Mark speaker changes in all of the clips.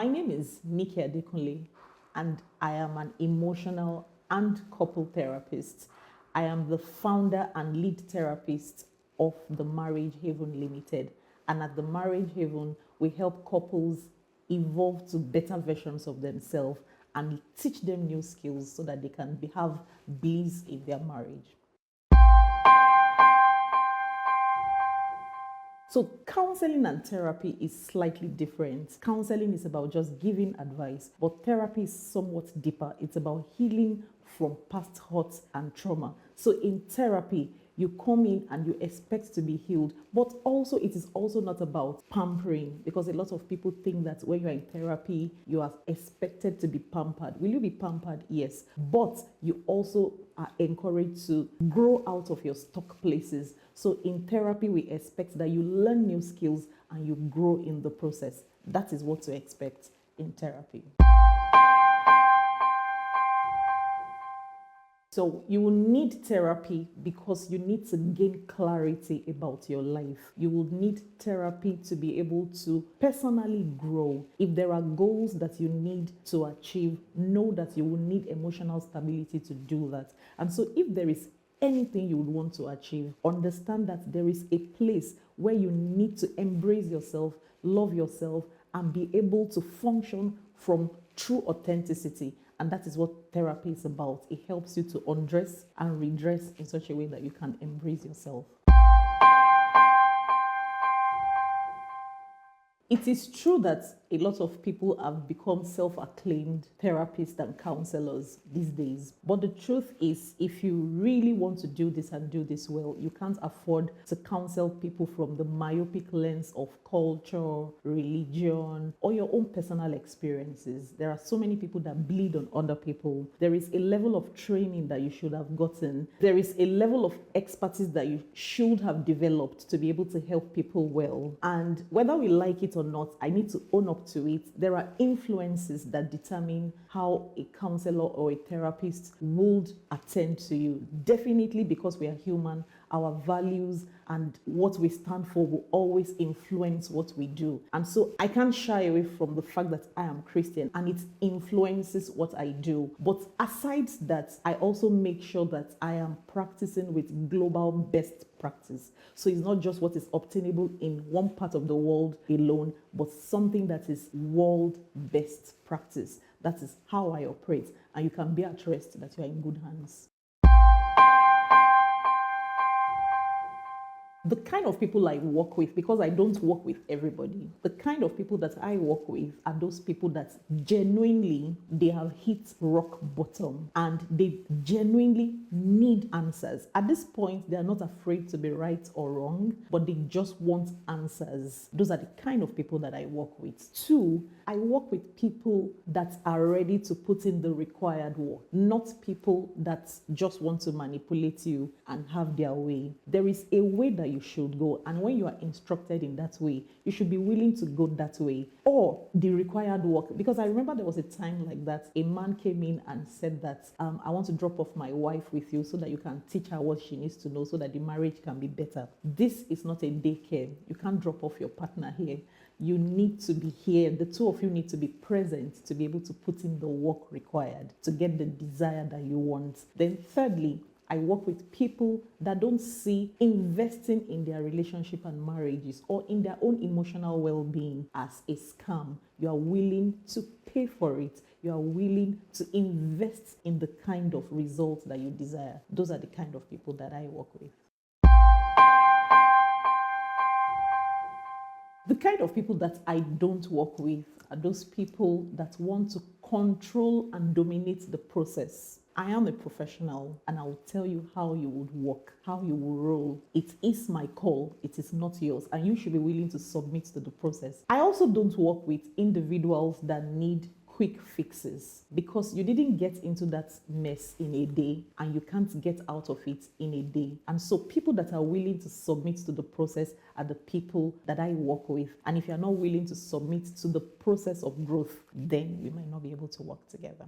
Speaker 1: name is Nikki Adekunle, and I am an emotional and couple therapist. I am the founder and lead therapist of the Marriage Haven Limited. And at the Marriage Haven, we help couples evolve to better versions of themselves and teach them new skills so that they can have bliss in their marriage. So counseling and therapy is slightly different. Counseling is about just giving advice, but therapy is somewhat deeper. It's about healing from past hurts and trauma. So in therapy, you come in and you expect to be healed, but also it is also not about pampering, because a lot of people think that when you're in therapy, you are expected to be pampered. Will you be pampered? Yes, but you also are encouraged to grow out of your stuck places. So in therapy, we expect that you learn new skills and you grow in the process. That is what to expect in therapy. So you will need therapy because you need to gain clarity about your life. You will need therapy to be able to personally grow. If there are goals that you need to achieve, know that you will need emotional stability to do that. And so if there is anything you would want to achieve, understand that there is a place where you need to embrace yourself, love yourself, and be able to function from true authenticity. And that is what therapy is about. It helps you to undress and redress in such a way that you can embrace yourself. It is true that a lot of people have become self-acclaimed therapists and counselors these days. But the truth is, if you really want to do this and do this well, you can't afford to counsel people from the myopic lens of culture, religion, or your own personal experiences. There are so many people that bleed on other people. There is a level of training that you should have gotten. There is a level of expertise that you should have developed to be able to help people well. And whether we like it or not, I need to own up to it. There are influences that determine how a counselor or a therapist would attend to you. Definitely, because we are human, our values and what we stand for will always influence what we do. And so I can't shy away from the fact that I am Christian and it influences what I do. But aside that, I also make sure that I am practicing with global best practice. So it's not just what is obtainable in one part of the world alone, but something that is world best practice. That is how I operate. And you can be at rest that you are in good hands. The kind of people I work with, because I don't work with everybody, the kind of people that I work with are those people that genuinely, they have hit rock bottom and they genuinely need answers. At this point, they are not afraid to be right or wrong, but they just want answers. Those are the kind of people that I work with. Two, I work with people that are ready to put in the required work, not people that just want to manipulate you and have their way. There is a way that you should go, and when you are instructed in that way, you should be willing to go that way, or the required work. Because I remember there was a time like that, a man came in and said that, I want to drop off my wife with you so that you can teach her what she needs to know so that the marriage can be better. This is not a daycare. You can't drop off your partner here. You need to be here. The two of you need to be present to be able to put in the work required to get the desire that you want. Then thirdly, I work with people that don't see investing in their relationship and marriages or in their own emotional well-being as a scam. You are willing to pay for it. You are willing to invest in the kind of results that you desire. Those are the kind of people that I work with. The kind of people that I don't work with are those people that want to control and dominate the process. I am a professional and I will tell you how you would work, how you will roll. It is my call, it is not yours, and you should be willing to submit to the process. I also don't work with individuals that need quick fixes, because you didn't get into that mess in a day and you can't get out of it in a day. And so people that are willing to submit to the process are the people that I work with. And if you're not willing to submit to the process of growth, then we might not be able to work together.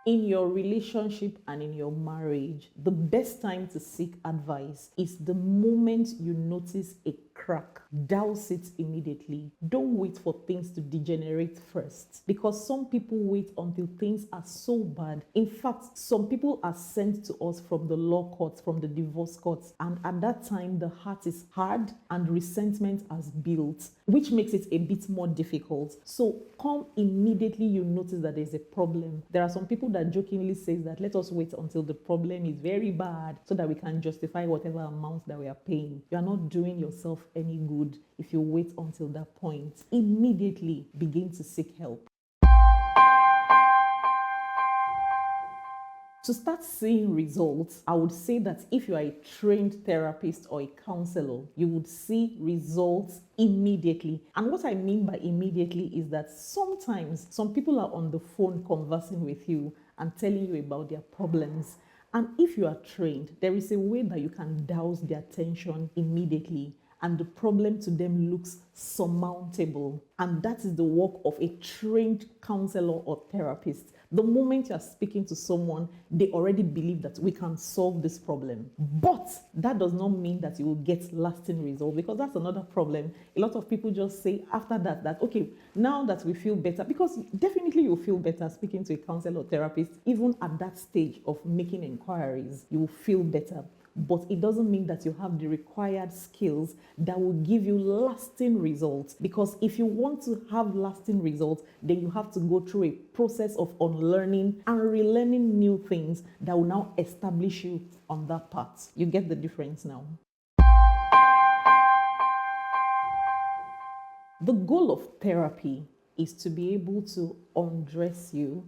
Speaker 1: In your relationship and in your marriage, the best time to seek advice is the moment you notice a crack, douse it immediately. Don't wait for things to degenerate first, because some people wait until things are so bad. In fact, some people are sent to us from the law courts, from the divorce courts, and at that time the heart is hard and resentment has built, which makes it a bit more difficult. So come immediately you notice that there's a problem. There are some people that jokingly say that let us wait until the problem is very bad so that we can justify whatever amount that we are paying. You are not doing yourself any good if you wait until that point. Immediately begin to seek help. To start seeing results, I would say that if you are a trained therapist or a counselor, you would see results immediately. And what I mean by immediately is that sometimes some people are on the phone conversing with you and telling you about their problems. And if you are trained, there is a way that you can douse their attention immediately, and the problem to them looks surmountable. And that is the work of a trained counselor or therapist. The moment you're speaking to someone, they already believe that we can solve this problem. But that does not mean that you will get lasting results, because that's another problem. A lot of people just say after that, okay, now that we feel better, because definitely you'll feel better speaking to a counselor or therapist, even at that stage of making inquiries, you will feel better. But it doesn't mean that you have the required skills that will give you lasting results. Because if you want to have lasting results, then you have to go through a process of unlearning and relearning new things that will now establish you on that path. You get the difference now? The goal of therapy is to be able to undress you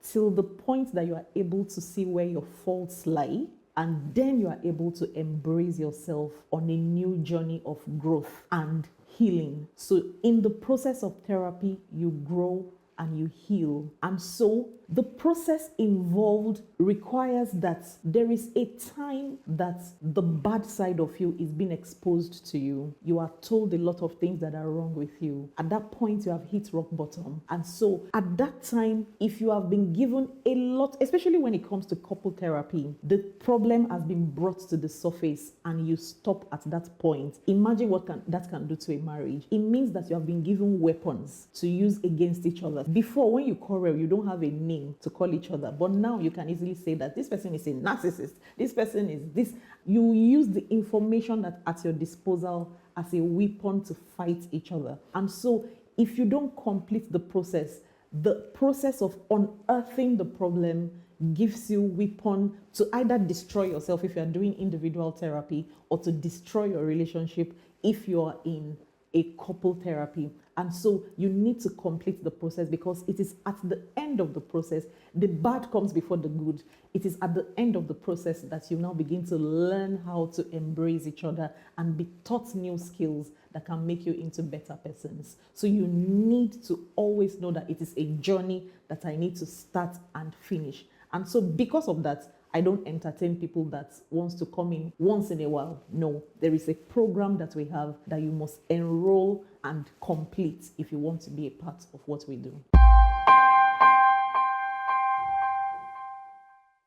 Speaker 1: till the point that you are able to see where your faults lie, and then you are able to embrace yourself on a new journey of growth and healing. So in the process of therapy, you grow and you heal. And so the process involved requires that there is a time that the bad side of you is being exposed to you. You are told a lot of things that are wrong with you. At that point, you have hit rock bottom. And so at that time, if you have been given a lot, especially when it comes to couple therapy, the problem has been brought to the surface and you stop at that point. Imagine what that can do to a marriage. It means that you have been given weapons to use against each other. Before, when you quarrel, you don't have a name to call each other. But now you can easily say that this person is a narcissist, this person is this. You use the information that at your disposal as a weapon to fight each other. And so if you don't complete the process of unearthing the problem gives you weapon to either destroy yourself if you are doing individual therapy, or to destroy your relationship if you are in a couple therapy. And so you need to complete the process, because it is at the end of the process, the bad comes before the good. It is at the end of the process that you now begin to learn how to embrace each other and be taught new skills that can make you into better persons. So you need to always know that it is a journey that I need to start and finish. And so because of that, I don't entertain people that wants to come in once in a while. No, there is a program that we have that you must enroll and complete if you want to be a part of what we do.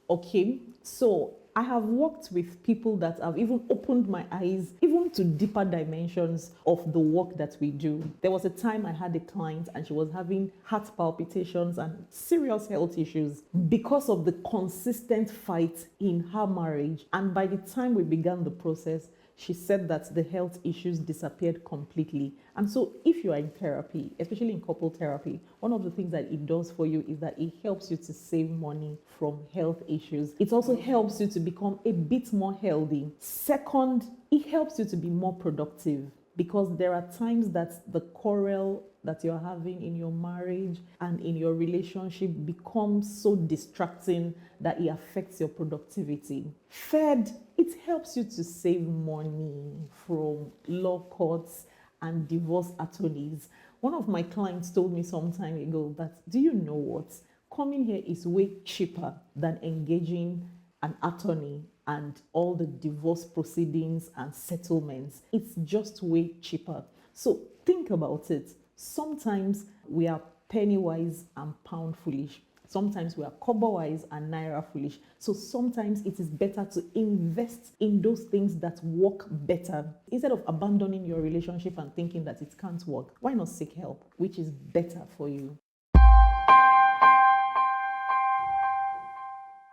Speaker 1: Okay, so I have worked with people that have even opened my eyes even to deeper dimensions of the work that we do. There was a time I had a client and she was having heart palpitations and serious health issues because of the consistent fight in her marriage. And by the time we began the process, she said that the health issues disappeared completely. And so if you are in therapy, especially in couple therapy, one of the things that it does for you is that it helps you to save money from health issues. It also helps you to become a bit more healthy. Second, it helps you to be more productive, because there are times that the quarrel that you're having in your marriage and in your relationship becomes so distracting that it affects your productivity. Third, it helps you to save money from law courts and divorce attorneys. One of my clients told me some time ago that, do you know what? Coming here is way cheaper than engaging an attorney and all the divorce proceedings and settlements. It's just way cheaper. So think about it. Sometimes we are penny wise and pound foolish. Sometimes we are kobo wise and naira foolish. So sometimes it is better to invest in those things that work better. Instead of abandoning your relationship and thinking that it can't work, why not seek help, which is better for you?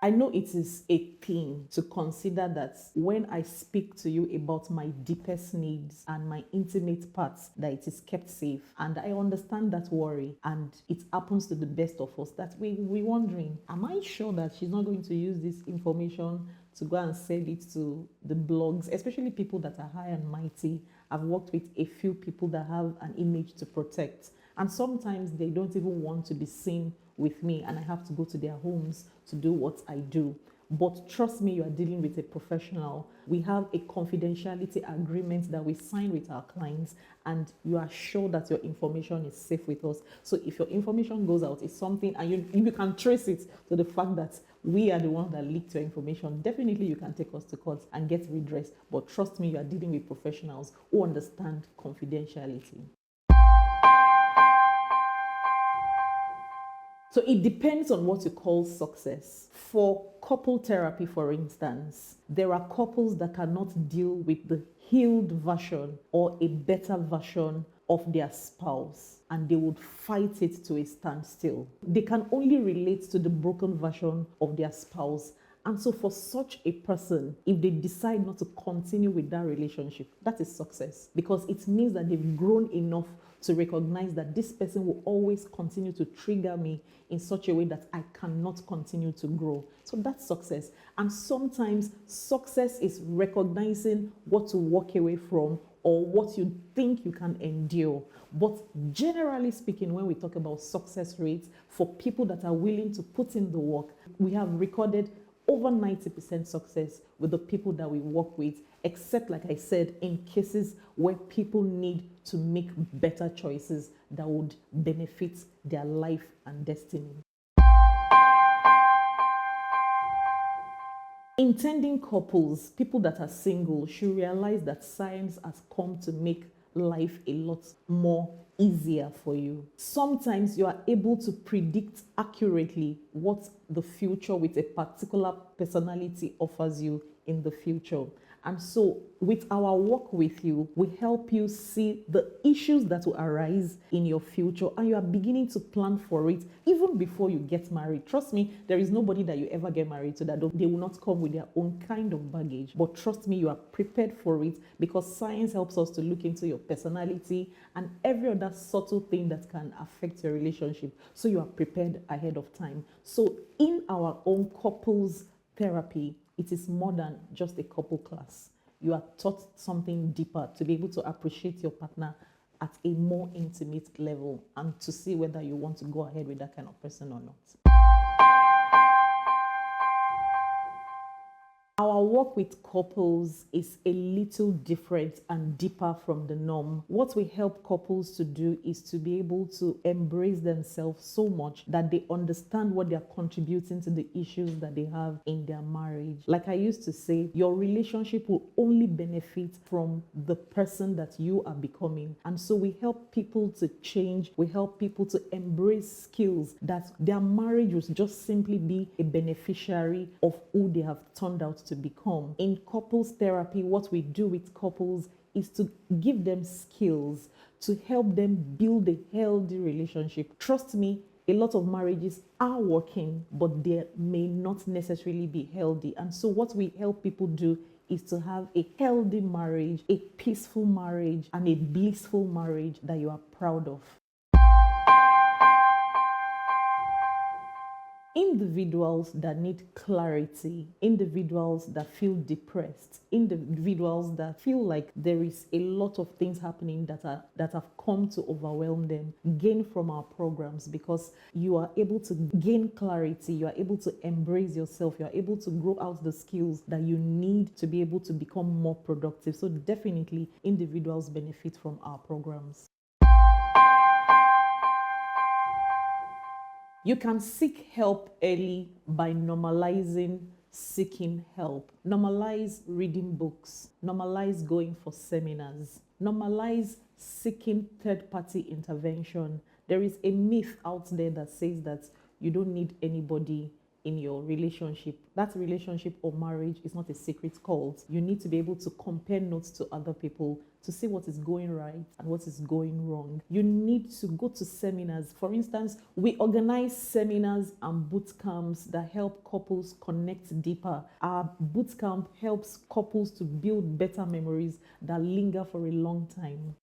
Speaker 1: I know it is a thing to consider that when I speak to you about my deepest needs and my intimate parts, that it is kept safe. And I understand that worry, and it happens to the best of us, that we're wondering, am I sure that she's not going to use this information to go and sell it to the blogs, especially people that are high and mighty? I've worked with a few people that have an image to protect, and sometimes they don't even want to be seen with me, and I have to go to their homes to do what I do. But trust me, you are dealing with a professional. We have a confidentiality agreement that we sign with our clients, and you are sure that your information is safe with us. So if your information goes out, it's something, and you can trace it to the fact that we are the ones that leaked your information, definitely you can take us to court and get redress. But trust me, you are dealing with professionals who understand confidentiality. So it depends on what you call success. For couple therapy, for instance, there are couples that cannot deal with the healed version or a better version of their spouse, and they would fight it to a standstill. They can only relate to the broken version of their spouse. And so for such a person, if they decide not to continue with that relationship, that is success, because it means that they've grown enough to recognize that this person will always continue to trigger me in such a way that I cannot continue to grow. So that's success. And sometimes success is recognizing what to walk away from or what you think you can endure. But generally speaking, when we talk about success rates for people that are willing to put in the work, we have recorded over 90% success with the people that we work with, except, like I said, in cases where people need to make better choices that would benefit their life and destiny. Intending couples, people that are single, should realize that science has come to make life a lot more easier for you. Sometimes you are able to predict accurately what the future with a particular personality offers you in the future. And so with our work with you, we help you see the issues that will arise in your future, and you are beginning to plan for it even before you get married. Trust me, there is nobody that you ever get married to that they will not come with their own kind of baggage. But trust me, you are prepared for it, because science helps us to look into your personality and every other subtle thing that can affect your relationship. So you are prepared ahead of time. So in our own couples therapy, it is more than just a couple class. You are taught something deeper to be able to appreciate your partner at a more intimate level and to see whether you want to go ahead with that kind of person or not. Our work with couples is a little different and deeper from the norm. What we help couples to do is to be able to embrace themselves so much that they understand what they are contributing to the issues that they have in their marriage. Like I used to say, your relationship will only benefit from the person that you are becoming. And so we help people to change. We help people to embrace skills that their marriage will just simply be a beneficiary of who they have turned out to become. In couples therapy, what we do with couples is to give them skills to help them build a healthy relationship. Trust me, a lot of marriages are working, but they may not necessarily be healthy. And so what we help people do is to have a healthy marriage, a peaceful marriage, and a blissful marriage that you are proud of. Individuals that need clarity, individuals that feel depressed, individuals that feel like there is a lot of things happening that have come to overwhelm them, gain from our programs, because you are able to gain clarity, you are able to embrace yourself, you are able to grow out the skills that you need to be able to become more productive. So definitely individuals benefit from our programs. You can seek help early by normalizing seeking help. Normalize reading books. Normalize going for seminars. Normalize seeking third-party intervention. There is a myth out there that says that You don't need anybody in your relationship. That relationship or marriage is not a secret cult. You need to be able to compare notes to other people to see what is going right and what is going wrong. You need to go to seminars. For instance, we organize seminars and boot camps that help couples connect deeper. Our boot camp helps couples to build better memories that linger for a long time.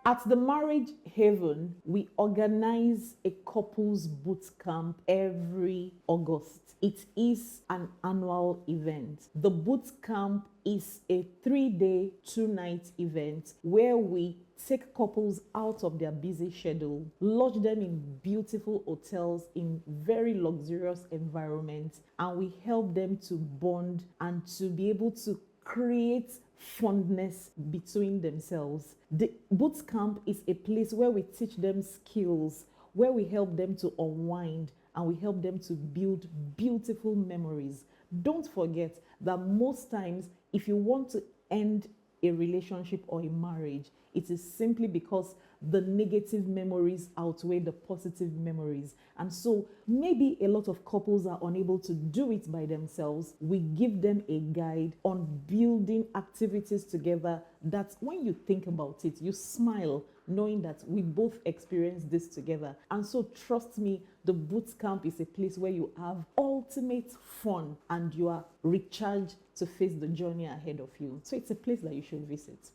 Speaker 1: At the Marriage Haven, we organize a couples boot camp every August. It is an annual event. The boot camp is a 3-day, 2-night event where we take couples out of their busy schedule, lodge them in beautiful hotels in very luxurious environments, and we help them to bond and to be able to create fondness between themselves. The boot camp is a place where we teach them skills, where we help them to unwind, and we help them to build beautiful memories. Don't forget that most times, if you want to end a relationship or a marriage, it is simply because the negative memories outweigh the positive memories. And so maybe a lot of couples are unable to do it by themselves. We give them a guide on building activities together that when you think about it, you smile knowing that we both experienced this together. And so trust me, the boot camp is a place where you have ultimate fun and you are recharged to face the journey ahead of you. So it's a place that you should visit.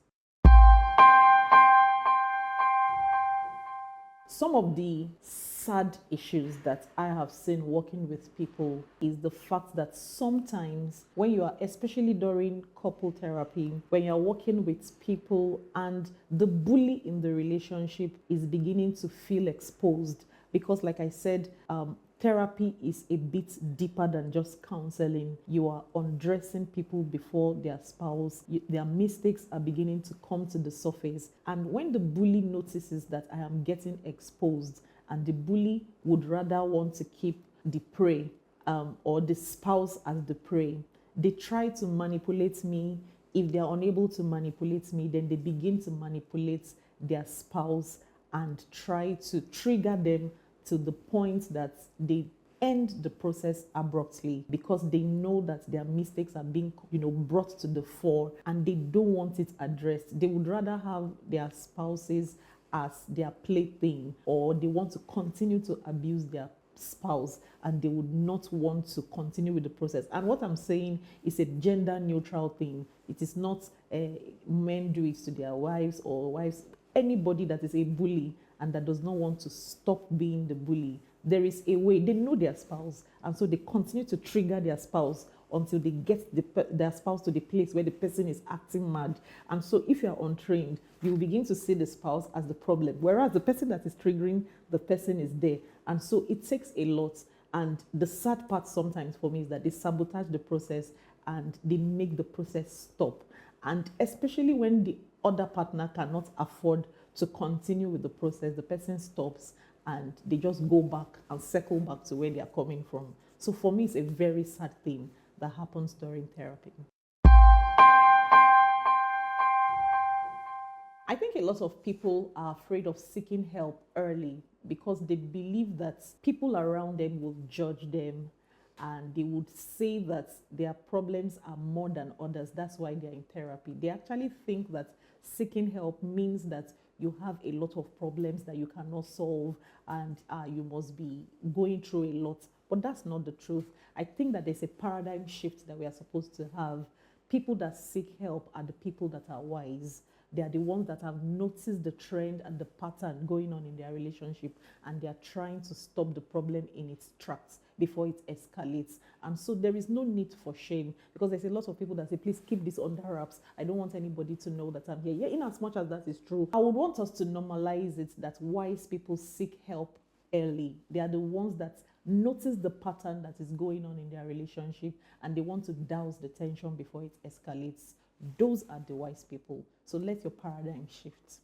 Speaker 1: Some of the sad issues that I have seen working with people is the fact that sometimes when you are, especially during couple therapy, when you're working with people and the bully in the relationship is beginning to feel exposed, because like I said, therapy is a bit deeper than just counseling. You are undressing people before their spouse. Their mistakes are beginning to come to the surface. And when the bully notices that I am getting exposed, and the bully would rather want to keep the prey or the spouse as the prey, they try to manipulate me. If they are unable to manipulate me, then they begin to manipulate their spouse and try to trigger them to the point that they end the process abruptly because they know that their mistakes are being, brought to the fore and they don't want it addressed. They would rather have their spouses as their plaything, or they want to continue to abuse their spouse and they would not want to continue with the process. And what I'm saying is a gender neutral thing. It is not men do it to their wives or wives. Anybody that is a bully and that does not want to stop being the bully, there is a way. They know their spouse, and so they continue to trigger their spouse until they get their spouse to the place where the person is acting mad. And so if you're untrained, you begin to see the spouse as the problem, whereas the person that is triggering the person is there. And so it takes a lot. And the sad part sometimes for me is that they sabotage the process and they make the process stop. And especially when the other partner cannot afford to continue with the process, the person stops and they just go back and circle back to where they are coming from. So for me, it's a very sad thing that happens during therapy. I think a lot of people are afraid of seeking help early because they believe that people around them will judge them and they would say that their problems are more than others. That's why they're in therapy. They actually think that seeking help means that you have a lot of problems that you cannot solve and you must be going through a lot. But that's not the truth. I think that there's a paradigm shift that we are supposed to have. People that seek help are the people that are wise. They are the ones that have noticed the trend and the pattern going on in their relationship, and they are trying to stop the problem in its tracks before it escalates. And so there is no need for shame, because there's a lot of people that say, please keep this under wraps. I don't want anybody to know that I'm here. Yeah, in as much as that is true, I would want us to normalize it that wise people seek help early. They are the ones that notice the pattern that is going on in their relationship and they want to douse the tension before it escalates. Those are the wise people. So let your paradigm shift.